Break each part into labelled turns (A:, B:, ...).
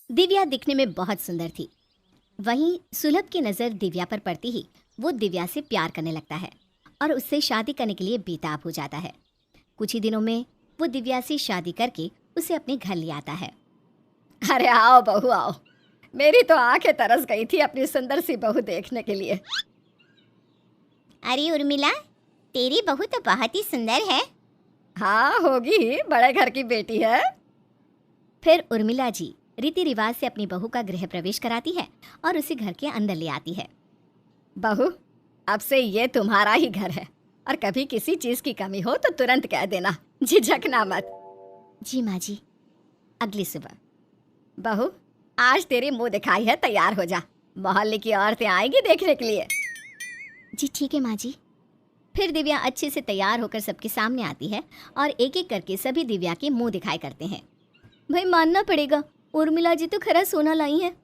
A: दिव्या दिखने में बहुत सुंदर थी। वहीं सुलभ की नज़र दिव्या पर पड़ती ही वो दिव्या से प्यार करने लगता है और उससे शादी करने के लिए बेताब हो जाता है। कुछ ही दिनों में वो दिव्या से शादी करके उसे अपने घर ले आता है।
B: अरे आओ बहू आओ, मेरी तो आंखें तरस गई थी अपनी सुंदर सी बहू देखने के लिए।
A: अरे उर्मिला, तेरी बहू तो बहुत ही सुंदर है।
B: हाँ होगी ही, बड़े घर की बेटी है।
A: फिर उर्मिला जी रीति रिवाज से अपनी बहू का गृह प्रवेश कराती है और उसे घर के अंदर ले आती है।
B: बहू, अब से ये तुम्हारा ही घर है और कभी किसी चीज की कमी हो तो तुरंत कह देना, झिझकना मत।
A: जी माँ जी। अगली सुबह।
B: बहू, आज तेरी मुंह दिखाई है, तैयार हो जा, मोहल्ले की औरतें आएंगी देखने के लिए।
A: जी ठीक है माँ जी। फिर दिव्या अच्छे से तैयार होकर सबके सामने आती है और एक एक करके सभी दिव्या के मुंह दिखाई करते हैं। भाई मानना पड़ेगा, उर्मिला जी तो खरा सोना लाई है।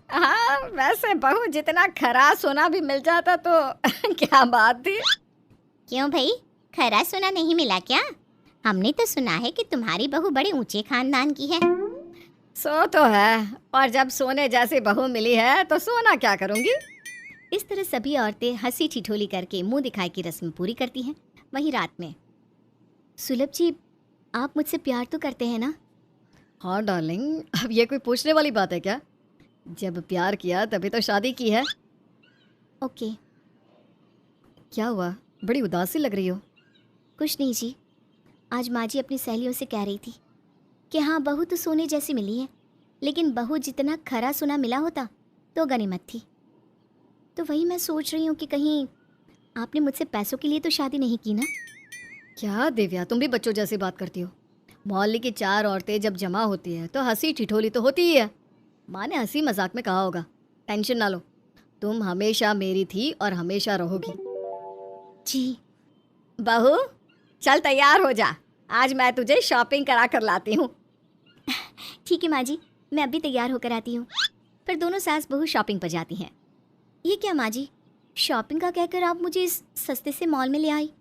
B: हाँ वैसे बहू, जितना खरा सोना भी मिल जाता तो क्या बात थी।
A: क्यों भाई, खरा सोना नहीं मिला क्या? हमने तो सुना है कि तुम्हारी बहू बड़े ऊंचे खानदान की है।
B: सो तो है, और जब सोने जैसी बहू मिली है तो सोना क्या करूंगी।
A: इस तरह सभी औरतें हंसी ठिठोली करके मुंह दिखाई की रस्म पूरी करती हैं। वहीं रात में। सुलभ जी, आप मुझसे प्यार तो करते हैं ना?
B: हाँ डार्लिंग, अब ये कोई पूछने वाली बात है क्या? जब प्यार किया तभी तो शादी की है।
A: ओके।
B: क्या हुआ, बड़ी उदास सी लग रही हो?
A: कुछ नहीं जी, आज माँ जी अपनी सहेलियों से कह रही थी कि हाँ बहू तो सोने जैसी मिली है, लेकिन बहू जितना खरा सोना मिला होता तो गनीमत थी। तो वही मैं सोच रही हूँ कि कहीं आपने मुझसे पैसों के लिए तो शादी नहीं की ना?
B: क्या दिव्या, तुम भी बच्चों जैसी बात करती हो। मोहल्ले की 4 औरतें जब जमा होती है तो हंसी ठिठोली तो होती ही है। माँ ने हंसी मजाक में कहा होगा। टेंशन ना लो, तुम हमेशा मेरी थी और हमेशा रहोगी।
A: जी।
B: बहू, चल तैयार हो जा, आज मैं तुझे शॉपिंग करा कर लाती हूँ।
A: ठीक है माँ जी, मैं अभी तैयार होकर आती हूँ। फिर दोनों सास बहू शॉपिंग पर जाती हैं। ये क्या माँ जी, शॉपिंग का कहकर आप मुझे इस सस्ते से मॉल में ले आई?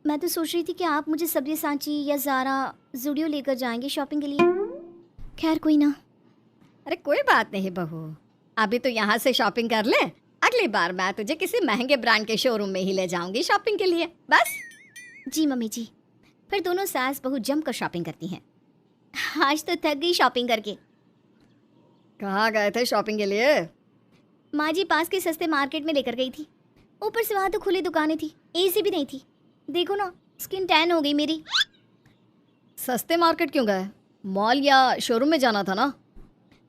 A: मैं तो सोच रही थी कि आप मुझे सब्जी सांची या ज़ारा, ज़ूडियो लेकर जाएंगे शॉपिंग के लिए। खैर कोई ना।
B: अरे कोई बात नहीं बहू, अभी तो यहाँ से शॉपिंग कर ले, अगली बार मैं तुझे किसी महंगे ब्रांड के शोरूम में ही ले जाऊंगी शॉपिंग के लिए, बस।
A: जी मम्मी जी। फिर दोनों सास बहू जमकर शॉपिंग करती हैं। आज तो थक गई शॉपिंग करके।
B: कहाँ गए थे शॉपिंग के लिए?
A: माँ जी पास के सस्ते मार्केट में लेकर गई थी। ऊपर से वहाँ तो खुली दुकानें थी, एसी भी नहीं थी। देखो ना, स्किन टैन हो गई मेरी।
B: सस्ते मार्केट क्यों गए? मॉल या शोरूम में जाना था ना।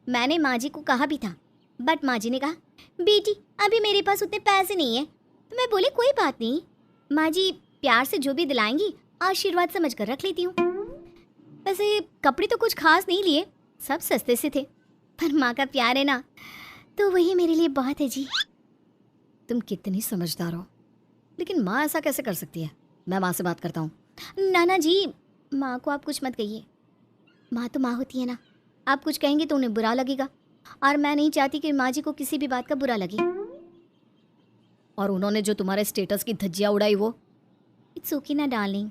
A: मैंने माँ जी को कहा भी था, बट माँ जी ने कहा बेटी अभी मेरे पास उतने पैसे नहीं है। तो मैं बोली कोई बात नहीं, माँ जी प्यार से जो भी दिलाएंगी आशीर्वाद समझ कर रख लेती हूँ। वैसे कपड़े तो कुछ खास नहीं लिए, सब सस्ते से थे, पर माँ का प्यार है ना, तो वही मेरे लिए बहुत है जी।
B: तुम कितनी समझदार हो, लेकिन माँ ऐसा कैसे कर सकती है? मैं माँ से बात करता हूँ।
A: नाना जी, माँ को आप कुछ मत कहिए, माँ तो माँ होती है ना। आप कुछ कहेंगे तो उन्हें बुरा लगेगा, और मैं नहीं चाहती कि माँ जी को किसी भी बात का बुरा लगे।
B: और उन्होंने जो तुम्हारे स्टेटस की धज्जियाँ उड़ाई वो?
A: इट्स ओके ना डार्लिंग,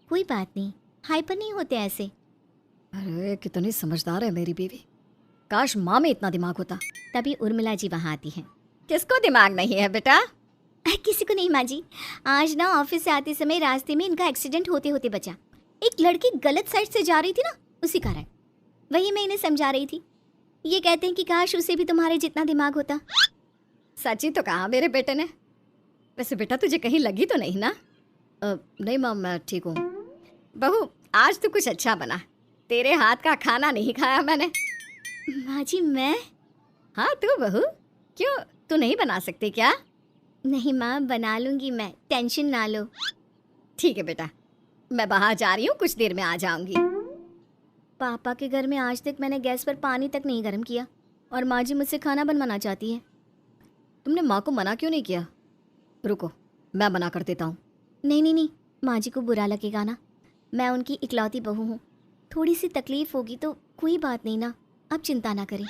A: कोई बात नहीं, हाइपर नहीं होते ऐसे।
B: अरे कितनी समझदार है मेरी बीवी, काश माँ में इतना दिमाग होता।
A: तभी उर्मिला जी वहाँ आती हैं।
B: किसको दिमाग नहीं है बेटा?
A: किसी को नहीं माँ जी, आज ना ऑफिस से आते समय रास्ते में इनका एक्सीडेंट होते होते बचा। एक लड़की गलत साइड से जा रही थी ना, उसी कारण। वही मैं इन्हें समझा रही थी। ये कहते हैं कि काश उसे भी तुम्हारे जितना दिमाग होता।
B: सच्ची तो कहा मेरे बेटे ने। वैसे बेटा तुझे कहीं लगी तो नहीं ना? नहीं माँ, मैं ठीक हूँ। बहू, आज तो कुछ अच्छा बना, तेरे हाथ का खाना नहीं खाया मैंने।
A: माँ जी मैं?
B: हाँ तू बहू, क्यों तू नहीं बना सकती क्या?
A: नहीं माँ, बना लूँगी मैं, टेंशन ना लो।
B: ठीक है बेटा, मैं बाहर जा रही हूँ, कुछ देर में आ जाऊंगी।
A: पापा के घर में आज तक मैंने गैस पर पानी तक नहीं गर्म किया, और माँ जी मुझसे खाना बनवाना चाहती है।
B: तुमने माँ को मना क्यों नहीं किया? रुको, मैं मना कर देता हूँ।
A: नहीं नहीं नहीं, माँ जी को बुरा लगेगा ना, मैं उनकी इकलौती बहू हूँ, थोड़ी सी तकलीफ होगी तो कोई बात नहीं ना, आप चिंता ना करें।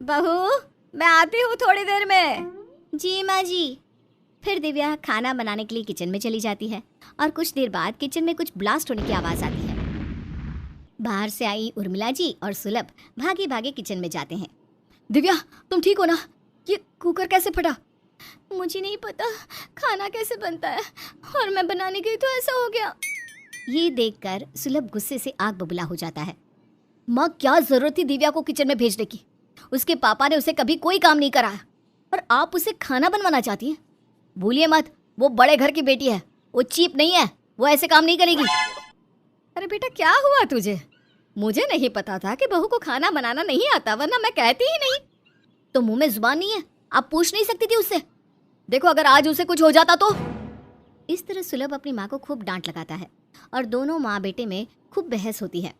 B: बहू, मैं आती हूँ थोड़ी देर में।
A: जी माँ जी। फिर दिव्या खाना बनाने के लिए किचन में चली जाती है, और कुछ देर बाद किचन में कुछ ब्लास्ट होने की आवाज़ आती है। बाहर से आई उर्मिला जी और सुलभ भागे भागे किचन में जाते हैं।
B: दिव्या, तुम ठीक हो ना? ये कुकर कैसे फटा?
A: मुझे नहीं पता खाना कैसे बनता है, और मैं बनाने गई तो ऐसा हो गया। ये देखकर सुलभ गुस्से से आग बबूला हो जाता है।
B: माँ, क्या जरूरत थी दिव्या को किचन में भेजने की? उसके पापा ने उसे कभी कोई काम नहीं कराया, और आप उसे खाना बनवाना चाहती हैं? भूलिए मत, वो बड़े घर की बेटी है, वो चीप नहीं है, वो ऐसे काम नहीं करेगी। अरे बेटा, क्या हुआ तुझे? मुझे नहीं पता था कि बहू को खाना बनाना नहीं आता, वरना मैं कहती ही नहीं। तो मुंह में जुबान नहीं है? आप पूछ नहीं सकती थी उससे? देखो, अगर आज उसे कुछ हो जाता तो।
A: इस तरह सुलभ अपनी माँ को खूब डांट लगाता है और दोनों माँ बेटे में खूब बहस होती है।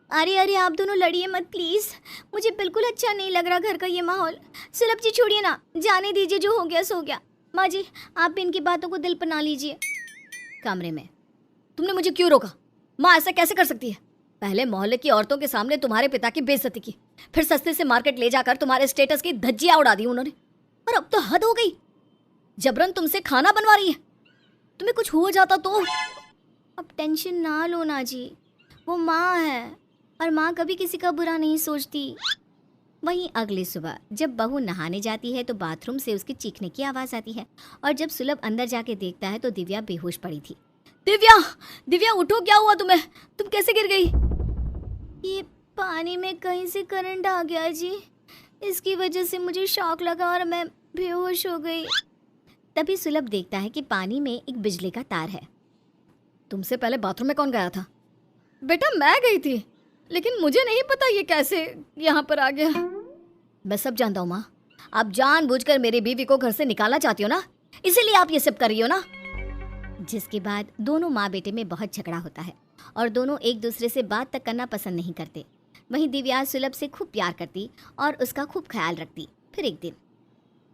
A: अरे अरे, आप दोनों लड़िए मत प्लीज, मुझे बिल्कुल अच्छा नहीं लग रहा घर का ये माहौल। सुलभ जी छोड़िए ना, जाने दीजिए, जो हो गया सो गया। माँ जी, आप भी इनकी बातों को दिल पर ना लीजिए।
B: कमरे में तुमने मुझे क्यों रोका? माँ ऐसा कैसे कर सकती है? पहले मोहल्ले की औरतों के सामने तुम्हारे पिता की बेइज्जती की, फिर सस्ते से मार्केट ले जाकर तुम्हारे स्टेटस की धज्जियां उड़ा दी उन्होंने, और अब तो हद हो गई, जबरन तुमसे खाना बनवा रही है। तुम्हें कुछ हो जाता तो?
A: अब टेंशन ना लो ना जी, वो माँ है और माँ कभी किसी का बुरा नहीं सोचती। वहीं अगली सुबह जब बहू नहाने जाती है तो बाथरूम से उसके चीखने की आवाज़ आती है, और जब सुलभ अंदर जाके देखता है तो दिव्या बेहोश पड़ी थी।
B: दिव्या, दिव्या उठो, क्या हुआ तुम्हें? तुम कैसे गिर गई?
A: ये पानी में कहीं से करंट आ गया जी, इसकी वजह से मुझे शॉक लगा और मैं बेहोश हो गई। तभी सुलभ देखता है कि पानी में एक बिजली का तार है।
B: तुमसे पहले बाथरूम में कौन गया था? बेटा, मैं गई थी, लेकिन मुझे नहीं पता ये कैसे यहाँ पर आ गया। मैं सब जानता हूँ माँ, आप जानबूझकर मेरी बीवी को घर से निकालना चाहती हो ना, इसीलिए आप ये सब कर रही हो ना।
A: जिसके बाद दोनों माँ बेटे में बहुत झगड़ा होता है और दोनों एक दूसरे से बात तक करना पसंद नहीं करते। वहीं दिव्या सुलभ से खूब प्यार करती और उसका खूब ख्याल रखती। फिर एक दिन,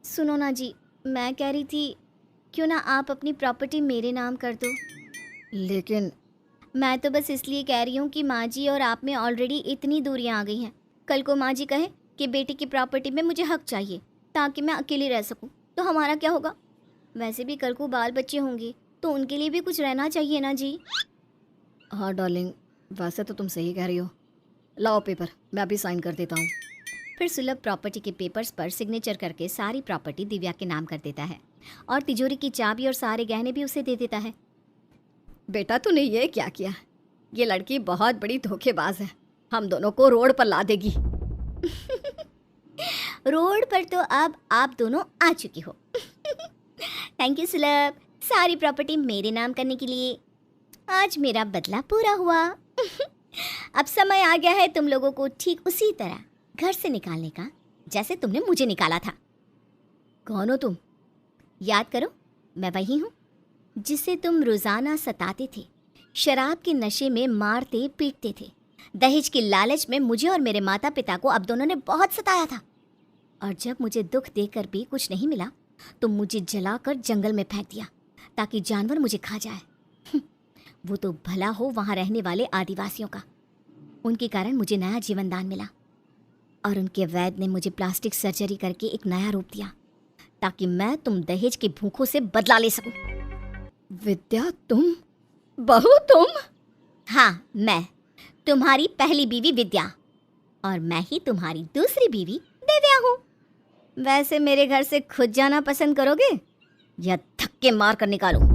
A: सुनो ना जी, मैं कह रही थी क्यों ना आप अपनी प्रॉपर्टी मेरे नाम कर दो।
B: लेकिन
A: मैं तो बस इसलिए कह रही हूँ कि माँ जी और आप में ऑलरेडी इतनी दूरियाँ आ गई हैं। कल को माँ जी कहे कि बेटी की प्रॉपर्टी में मुझे हक चाहिए ताकि मैं अकेली रह सकूँ, तो हमारा क्या होगा? वैसे भी कल को बाल बच्चे होंगे तो उनके लिए भी कुछ रहना चाहिए ना जी।
B: हाँ डार्लिंग, वैसे तो तुम सही कह रही हो। लाओ पेपर, मैं अभी साइन कर देता हूँ।
A: फिर सुलभ प्रॉपर्टी के पेपर्स पर सिग्नेचर करके सारी प्रॉपर्टी दिव्या के नाम कर देता है और तिजोरी की चाबी और सारे गहने भी उसे दे देता है।
B: बेटा, तूने ये क्या किया? ये लड़की बहुत बड़ी धोखेबाज है, हम दोनों को रोड पर ला देगी।
A: रोड पर तो अब आप दोनों आ चुकी हो। थैंक यू सुलभ, सारी प्रॉपर्टी मेरे नाम करने के लिए। आज मेरा बदला पूरा हुआ। अब समय आ गया है तुम लोगों को ठीक उसी तरह घर से निकालने का जैसे तुमने मुझे निकाला था।
B: कौन हो तुम?
A: याद करो, मैं वही हूँ जिसे तुम रोजाना सताते थे, शराब के नशे में मारते पीटते थे, दहेज की लालच में मुझे और मेरे माता पिता को अब दोनों ने बहुत सताया था, और जब मुझे दुख देकर भी कुछ नहीं मिला तो मुझे जलाकर जंगल में फेंक दिया ताकि जानवर मुझे खा जाए। वो तो भला हो वहाँ रहने वाले आदिवासियों का, उनके कारण मुझे नया जीवन दान मिला, और उनके वैद्य ने मुझे प्लास्टिक सर्जरी करके एक नया रूप दिया ताकि मैं तुम दहेज के भूखों से बदला ले सकूं।
B: विद्या, तुम? बहू तुम?
A: हाँ, मैं तुम्हारी पहली बीवी विद्या, और मैं ही तुम्हारी दूसरी बीवी दिव्या हूँ। वैसे मेरे घर से खुद जाना पसंद करोगे या धक्के मार कर निकालूं?